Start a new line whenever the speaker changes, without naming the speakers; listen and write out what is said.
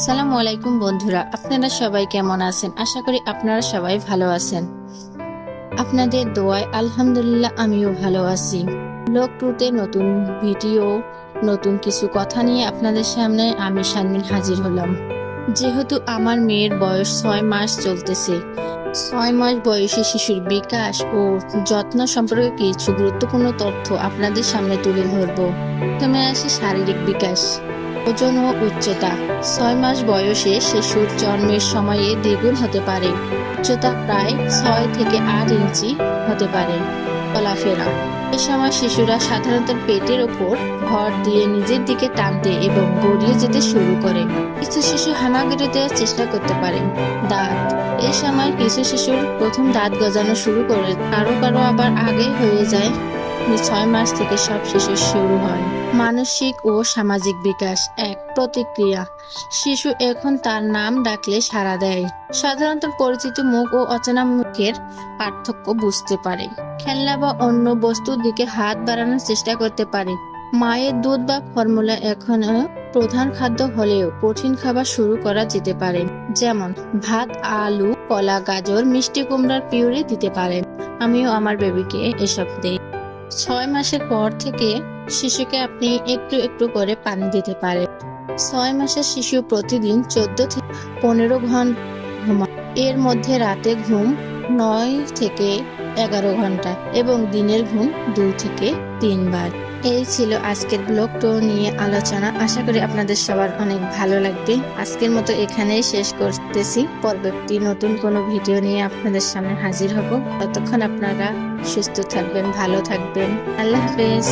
আসসালামু আলাইকুম বন্ধুরা, আপনারা সবাই কেমন আছেন? আশা করি আপনারা সবাই ভালো আছেন। আপনাদের দোয়ায় আলহামদুলিল্লাহ আমিও ভালো আছি। ব্লগ 2 তে নতুন ভিডিও, নতুন কিছু কথা নিয়ে আপনাদের সামনে আমি শারমিন হাজির হলাম। যেহেতু আমার মেয়ের বয়স 6 মাস চলতেছে, 6 মাস বয়সী শিশুর বিকাশ ও যত্ন সম্পর্কে কিছু গুরুত্বপূর্ণ তথ্য আপনাদের সামনে তুলে ধরব। প্রথমে আসি শারীরিক বিকাশ। ওজন ও উচ্চতা। 6 মাস বয়সে শিশুর জন্মের সময়ে দ্বিগুণ হতে পারে। উচ্চতা প্রায় 6 থেকে 8 ইঞ্চি হতে পারে। চলাফেরা। এ সময় শিশুরা সাধারণত পেটের ওপর ভর দিয়ে নিজের দিকে টানতে এবং গড়িয়ে যেতে শুরু করে। কিছু শিশু হামাগুড়ি দেওয়ার চেষ্টা করতে পারে। দাঁত। এই সময় কিছু শিশুর প্রথম দাঁত গজানো শুরু করে, কারো কারো আবার আগে হয়ে যায়। 6 মাস থেকে সব শিশু শুরু হয়। মানসিক ও সামাজিক বিকাশ। 1. প্রতিক্রিয়া। শিশু এখন তার নাম ডাকলে সাড়া দেয়। সাধারণত পরিচিত মুখ ও অচেনা মুখের পার্থক্য বুঝতে পারে। খেলনা বা অন্য বস্তুর দিকে হাত বাড়ানোর চেষ্টা করতে পারে। মায়ের দুধ বা ফর্মুলা এখনো প্রধান খাদ্য হলেও কঠিন খাবার শুরু করা যেতে পারে, যেমন ভাত, আলু, কলা, গাজর, মিষ্টি কুমড়ার পিউরি দিতে পারেন। আমিও আমার বেবিকে এসব দেই। 6 মাসের পর থেকে শিশুকে আপনি একটু একটু করে পানি দিতে পারেন। 6 মাসের শিশু প্রতিদিন 14 থেকে 15 ঘন্টা ঘুমায়। এর মধ্যে রাতে ঘুম 9 থেকে 11 ঘন্টা এবং দিনের ঘুম 2 থেকে 3 বার। এই ছিল আজকের ব্লগ 2 নিয়ে আলোচনা। আশা করি আপনাদের সবার অনেক ভালো লাগবে। আজকের মতো এখানেই শেষ করতেছি। পরবর্তী নতুন কোনো ভিডিও নিয়ে আপনাদের সামনে হাজির হব। ততক্ষণ আপনারা সুস্থ থাকবেন, ভালো থাকবেন। আল্লাহ হাফেজ।